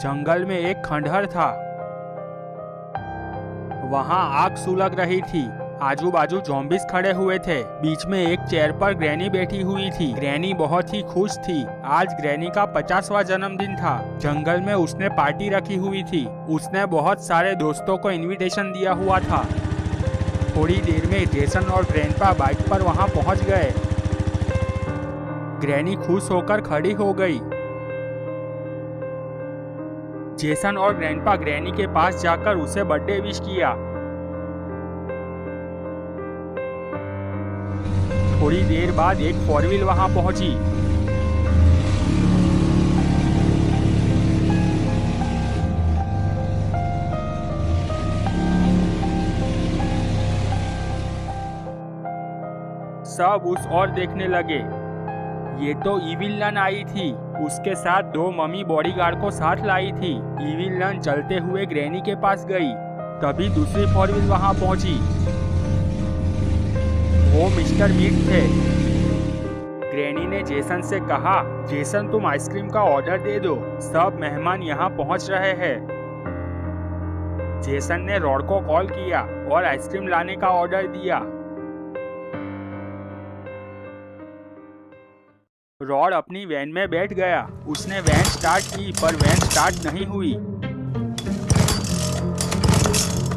जंगल में एक खंडहर था। वहाँ आग सुलग रही थी। आजू बाजू ज़ॉम्बीज़ खड़े हुए थे। बीच में एक चेयर पर ग्रैनी बैठी हुई थी। ग्रैनी बहुत ही खुश थी। आज ग्रैनी का 50वां जन्मदिन था। जंगल में उसने पार्टी रखी हुई थी। उसने बहुत सारे दोस्तों को इनविटेशन दिया हुआ था। थोड़ी देर में जेसन और ग्रैंडपा बाइक पर वहाँ पहुँच गए। ग्रैनी खुश होकर खड़ी हो गई। जेसन और ग्रैंडपा ग्रैनी के पास जाकर उसे बर्थडे विश किया। थोड़ी देर बाद एक 4 व्हील वहां पहुंची। सब उस ओर देखने लगे। ये तो इविल नन आई थी। उसके साथ 2 मम्मी बॉडीगार्ड को साथ लाई थी। इविल नन चलते हुए ग्रैनी के पास गई। तभी दूसरी 4 व्हील वहां पहुंची। वो मिस्टर मीट थे। ग्रैनी ने जेसन से कहा, जेसन तुम आइसक्रीम का ऑर्डर दे दो, सब मेहमान यहाँ पहुँच रहे हैं। जेसन ने रॉड को कॉल किया और आइसक्रीम लाने का ऑर्डर दिया। रॉड अपनी वैन में बैठ गया। उसने वैन स्टार्ट की पर वैन स्टार्ट नहीं हुई।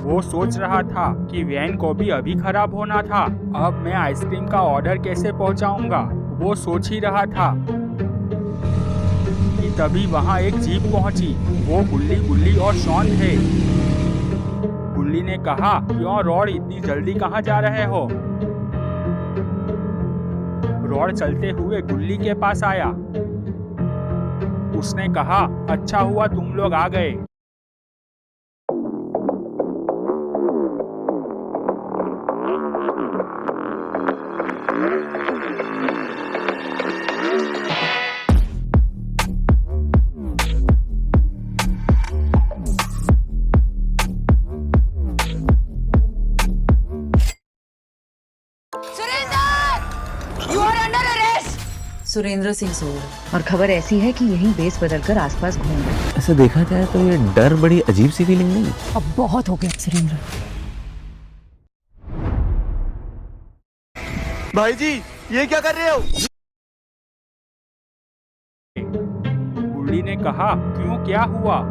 वो सोच रहा था कि वैन को भी अभी खराब होना था। अब मैं आइसक्रीम का ऑर्डर कैसे पहुंचाऊंगा, वो सोच ही रहा था कि तभी वहां एक जीप पहुंची। वो गुल्ली और शॉन थे। गुल्ली ने कहा, क्यों रॉड इतनी जल्दी कहाँ जा रहे हो? रॉड चलते हुए गुल्ली के पास आया। उसने कहा, अच्छा हुआ तुम लोग आ गए। सुरेंद्र सिंह सोल। और खबर ऐसी है कि यहीं बेस बदलकर आसपास घूम रहे। ऐसे देखा जाए तो ये डर बड़ी अजीब सी फीलिंग नहीं? अब बहुत हो गया सुरेंद्र। भाई जी ये क्या कर रहे हो? गुल्ली ने कहा, क्यों क्या हुआ?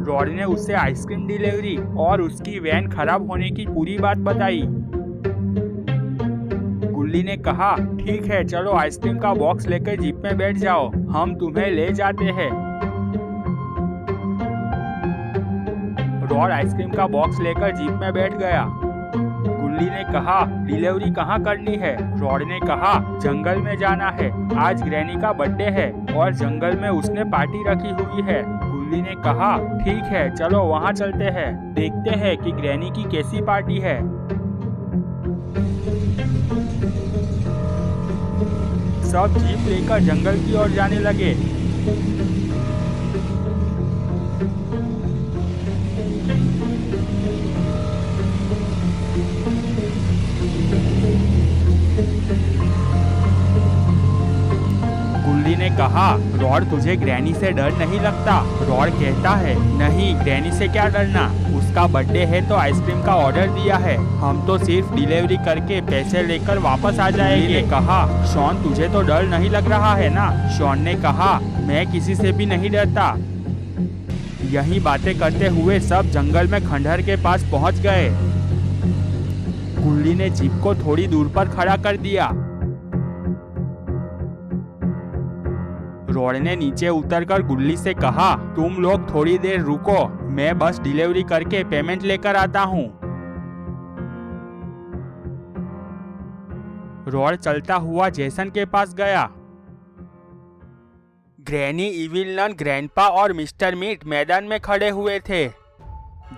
रॉड ने उसे आइसक्रीम डिलीवरी और उसकी वैन खराब होने की पूरी बात बताई। गुल्ली ने कहा, ठीक है चलो आइसक्रीम का बॉक्स लेकर जीप में बैठ जाओ, हम तुम्हें ले जाते हैं। रॉड आइसक्रीम का बॉक्स लेकर जीप में बैठ गया। गुल्ली ने कहा, डिलीवरी कहाँ करनी है? रॉड ने कहा, जंगल में जाना है। आज ग्रैनी का बर्थडे है और जंगल में उसने पार्टी रखी हुई है। गुल्ली ने कहा, ठीक है चलो वहाँ चलते हैं, देखते हैं कि ग्रैनी की कैसी पार्टी है। सब जीप लेकर जंगल की ओर जाने लगे। गुल्ली ने कहा, रॉड तुझे ग्रैनी से डर नहीं लगता? रॉड कहता है, नहीं ग्रैनी से क्या डरना, उसका बर्थडे है तो आइसक्रीम का ऑर्डर दिया है, हम तो सिर्फ डिलीवरी करके पैसे लेकर वापस आ जाएंगे। कहा, शॉन तुझे तो डर नहीं लग रहा है ना? शॉन ने कहा, मैं किसी से भी नहीं डरता। यही बातें करते हुए सब जंगल में खंडहर के पास पहुंच गए। गुल्ली ने जीप को थोड़ी दूर पर खड़ा कर दिया। रॉड ने नीचे उतरकर गुल्ली से कहा, तुम लोग थोड़ी देर रुको, मैं बस डिलीवरी करके पेमेंट लेकर आता हूँ। रॉड चलता हुआ जेसन के पास गया। ग्रैनी, इविल नन, ग्रैंडपा और मिस्टर मीट मैदान में खड़े हुए थे।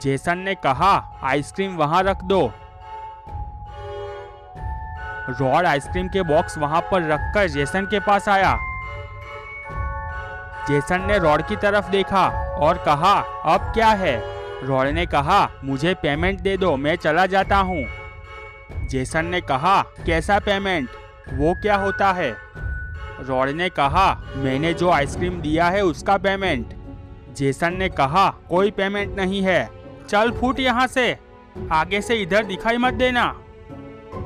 जेसन ने कहा, आइसक्रीम वहां रख दो। रॉड आइसक्रीम के बॉक्स वहां पर रखकर जेसन के पास आया। जेसन ने रॉड की तरफ देखा और कहा, अब क्या है? रॉड ने कहा, मुझे पेमेंट दे दो, मैं चला जाता हूँ। जेसन ने कहा, कैसा पेमेंट? वो क्या होता है? रॉड ने कहा, मैंने जो आइसक्रीम दिया है उसका पेमेंट। जेसन ने कहा, कोई पेमेंट नहीं है, चल फूट यहाँ से, आगे से इधर दिखाई मत देना।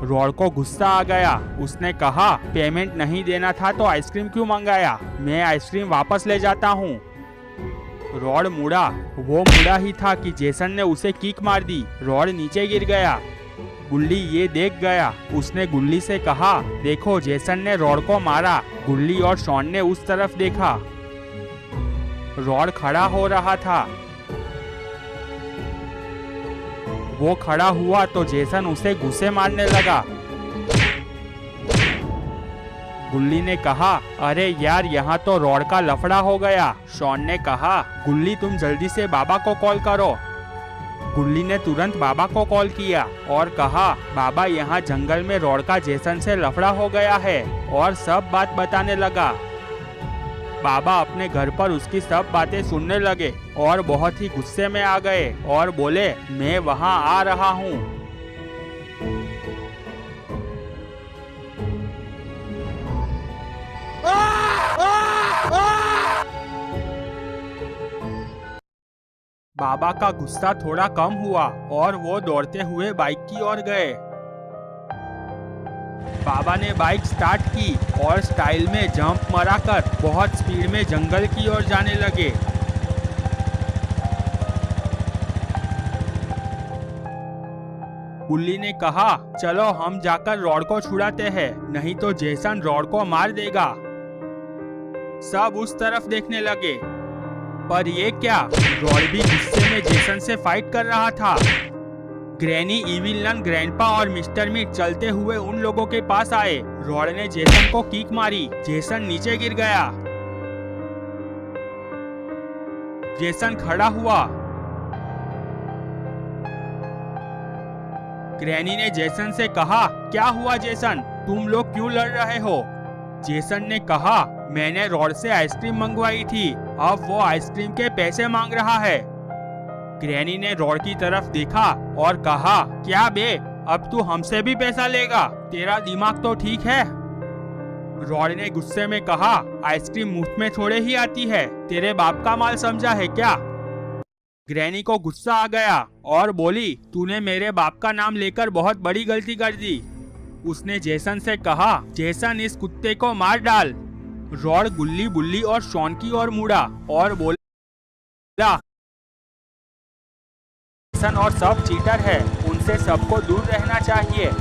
रॉड को गुस्सा आ गया। उसने कहा, पेमेंट नहीं देना था तो आइसक्रीम क्यों मंगाया? मैं आइसक्रीम वापस ले जाता हूँ। रॉड मुड़ा। वो मुड़ा ही था कि जेसन ने उसे किक मार दी। रॉड नीचे गिर गया। गुल्ली ये देख गया। उसने गुल्ली से कहा, देखो जेसन ने रॉड को मारा। गुल्ली और शॉन ने उस तरफ देखा। रॉड खड़ा हो रहा था। वो खड़ा हुआ तो जेसन उसे घुसे मारने लगा। गुल्ली ने कहा, अरे यार यहाँ तो रॉड का लफड़ा हो गया। शॉन ने कहा, गुल्ली तुम जल्दी से बाबा को कॉल करो। गुल्ली ने तुरंत बाबा को कॉल किया और कहा, बाबा यहाँ जंगल में रॉड का जेसन से लफड़ा हो गया है, और सब बात बताने लगा। बाबा अपने घर पर उसकी सब बातें सुनने लगे और बहुत ही गुस्से में आ गए और बोले, मैं वहाँ आ रहा हूँ। बाबा का गुस्सा थोड़ा कम हुआ और वो दौड़ते हुए बाइक की ओर गए। बाबा ने बाइक स्टार्ट की और स्टाइल में जंप मारकर बहुत स्पीड में जंगल की ओर जाने लगे। गुल्ली ने कहा, चलो हम जाकर रॉड को छुड़ाते हैं, नहीं तो जेसन रॉड को मार देगा। सब उस तरफ देखने लगे, पर ये क्या? रॉड भी गुस्से में जेसन से फाइट कर रहा था। ग्रैनी, इविल नन, ग्रैंडपा और मिस्टर मीट चलते हुए उन लोगों के पास आए। रॉड ने जेसन को किक मारी। जेसन नीचे गिर गया। जेसन खड़ा हुआ। ग्रैनी ने जेसन से कहा, क्या हुआ जेसन, तुम लोग क्यों लड़ रहे हो? जेसन ने कहा, मैंने रॉड से आइसक्रीम मंगवाई थी, अब वो आइसक्रीम के पैसे मांग रहा है। ग्रैनी ने रॉड की तरफ देखा और कहा, क्या बे, अब तू हमसे भी पैसा लेगा? तेरा दिमाग तो ठीक है? रॉड ने गुस्से में कहा, आइसक्रीम मुफ्त में थोड़े ही आती है, तेरे बाप का माल समझा है क्या? ग्रैनी को गुस्सा आ गया और बोली, तूने मेरे बाप का नाम लेकर बहुत बड़ी गलती कर दी। उसने जेसन से कहा, जेसन इस कुत्ते को मार डाल। रॉड गुल्ली, बुल्ली और शॉन की ओर मुड़ा और बोला, जेसन और सब चीटर है, उनसे सबको दूर रहना चाहिए।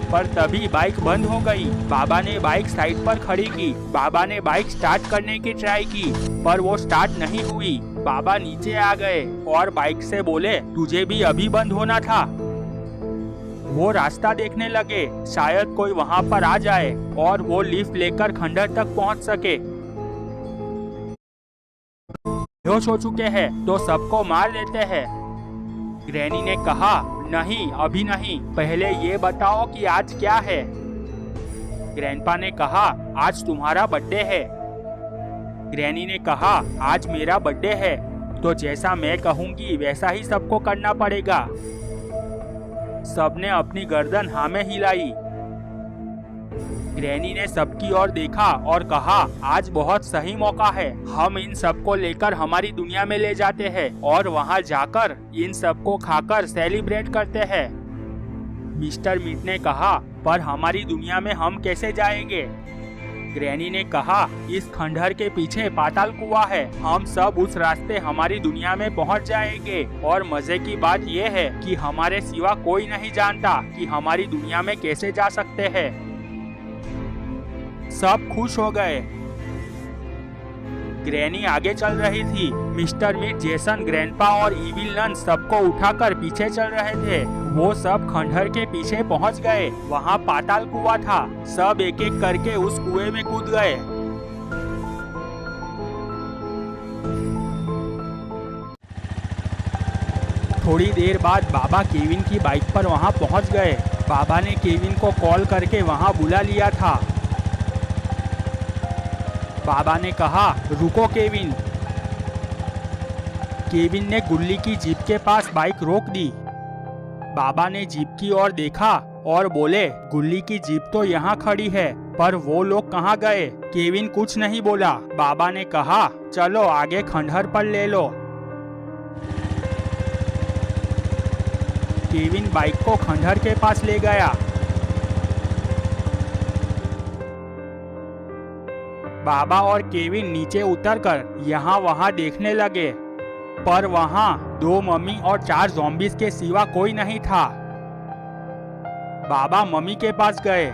पर तभी बाइक बंद हो गई। बाबा ने बाइक साइड पर खड़ी की। बाबा ने बाइक स्टार्ट करने की ट्राई की, पर वो स्टार्ट नहीं हुई। बाबा नीचे आ गए और बाइक से बोले, तुझे भी अभी बंद होना था। वो रास्ता देखने लगे, शायद कोई वहाँ पर आ जाए और वो लिफ्ट लेकर खंडर तक पहुँच सके। बेहोश हो चुके हैं तो सबको मार देते हैं। ग्रैनी ने कहा, नहीं अभी नहीं, पहले ये बताओ कि आज क्या है। ग्रैंडपा ने कहा, आज तुम्हारा बर्थडे है। ग्रैनी ने कहा, आज मेरा बर्थडे है तो जैसा मैं कहूँगी वैसा ही सबको करना पड़ेगा। सबने अपनी गर्दन हाँ में हिलाई। ग्रैनी ने सबकी ओर देखा और कहा, आज बहुत सही मौका है, हम इन सबको लेकर हमारी दुनिया में ले जाते हैं और वहां जाकर इन सबको खाकर सेलिब्रेट करते हैं। मिस्टर मीट ने कहा, पर हमारी दुनिया में हम कैसे जाएंगे? ग्रैनी ने कहा, इस खंडहर के पीछे पाताल कुआं है, हम सब उस रास्ते हमारी दुनिया में पहुंच जाएंगे। और मजे की बात यह है कि हमारे सिवा कोई नहीं जानता कि हमारी दुनिया में कैसे जा सकते हैं। सब खुश हो गए। ग्रैनी आगे चल रही थी। मिस्टर मीट, जेसन, ग्रैंडपा और इविल नन सबको उठाकर पीछे चल रहे थे। वो सब खंडहर के पीछे पहुंच गए। वहां पाताल कुआं था। सब एक एक करके उस कुएं में कूद गए। थोड़ी देर बाद बाबा केविन की बाइक पर वहां पहुंच गए। बाबा ने केविन को कॉल करके वहां बुला लिया था। बाबा ने कहा, रुको केविन। केविन ने गुल्ली की जीप के पास बाइक रोक दी। बाबा ने जीप की ओर देखा और बोले, गुल्ली की जीप तो यहाँ खड़ी है, पर वो लोग कहाँ गए? केविन कुछ नहीं बोला। बाबा ने कहा, चलो आगे खंडहर पर ले लो। केविन बाइक को खंडहर के पास ले गया। बाबा और केविन नीचे उतरकर यहाँ वहाँ देखने लगे, पर वहाँ 2 मम्मी और 4 ज़ॉम्बीज़ के सिवा कोई नहीं था। बाबा मम्मी के पास गए।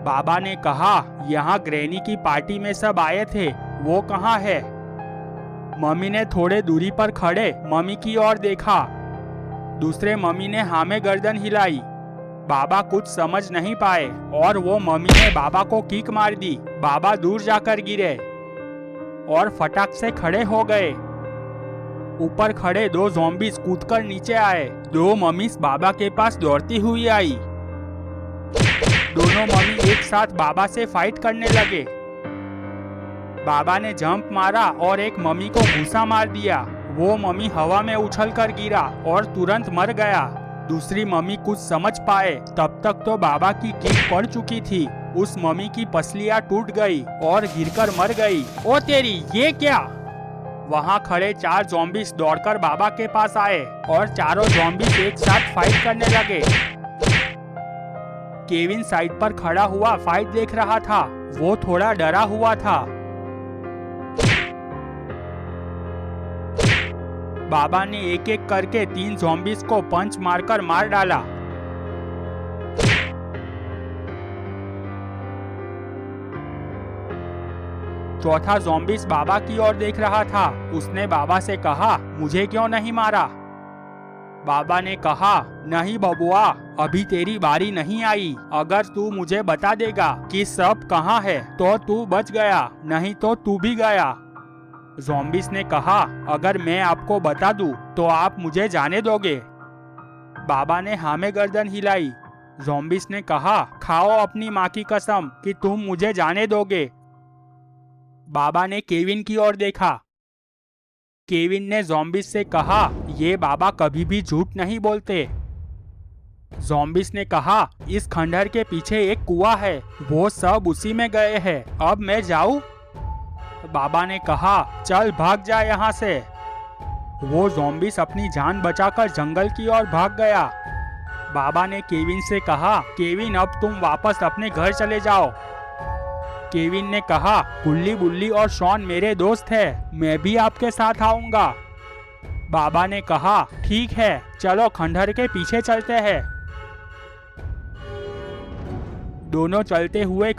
बाबा ने कहा, यहाँ ग्रैनी की पार्टी में सब आए थे, वो कहाँ है? मम्मी ने थोड़े दूरी पर खड़े मम्मी की ओर देखा। दूसरे मम्मी ने हाँ में गर्दन हिलाई। बाबा कुछ समझ नहीं पाए और वो मम्मी ने बाबा को किक मार दी। बाबा दूर जाकर गिरे और फटाक से खड़े हो गए। ऊपर खड़े 2 ज़ॉम्बीज़ कूदकर नीचे आए। 2 मम्मीज़ बाबा के पास दौड़ती हुई आई। दोनों मम्मी एक साथ बाबा से फाइट करने लगे। बाबा ने जंप मारा और एक मम्मी को घूसा मार दिया। वो मम्मी हवा में उछलकर गिरा और तुरंत मर गया। दूसरी मम्मी कुछ समझ पाए तब तक तो बाबा की किक पड़ चुकी थी। उस मम्मी की पसलियां टूट गई और गिरकर मर गई। ओ तेरी, ये क्या? वहाँ खड़े 4 ज़ॉम्बीज़ दौड़कर बाबा के पास आए और चारों ज़ॉम्बीज़ एक साथ फाइट करने लगे। केविन साइड पर खड़ा हुआ फाइट देख रहा था। वो थोड़ा डरा हुआ था। बाबा ने एक एक करके 3 ज़ॉम्बीज़ को पंच मारकर मार डाला। चौथा ज़ॉम्बीज़ बाबा की ओर देख रहा था। उसने बाबा से कहा, मुझे क्यों नहीं मारा? बाबा ने कहा, नहीं बबुआ, अभी तेरी बारी नहीं आई। अगर तू मुझे बता देगा कि सब कहाँ है तो तू बच गया, नहीं तो तू भी गया। ज़ॉम्बीज़ ने कहा, अगर मैं आपको बता दूं तो आप मुझे जाने दोगे? बाबा ने हाँ में गर्दन हिलाई। ज़ॉम्बीज़ ने कहा, खाओ अपनी माँ की कसम कि तुम मुझे जाने दोगे। बाबा ने केविन की ओर देखा। केविन ने ज़ॉम्बीज़ से कहा, ये बाबा कभी भी झूठ नहीं बोलते। ज़ॉम्बीज़ ने कहा, इस खंडहर के पीछे एक कुआं है, वो सब उसी में गए हैं। अब मैं जाऊं? बाबा ने कहा, चल भाग जा यहाँ से। वो ज़ॉम्बीज़ अपनी जान बचाकर जंगल की ओर भाग गया। बाबा ने केविन से कहा, केविन अब तुम वापस अपने घर चले जाओ। केविन ने कहा, गुल्ली बुल्ली और शॉन मेरे दोस्त हैं, मैं भी आपके साथ आऊंगा। बाबा ने कहा, ठीक है, चलो खंडहर के पीछे चलते हैं। दोनों चलते हुए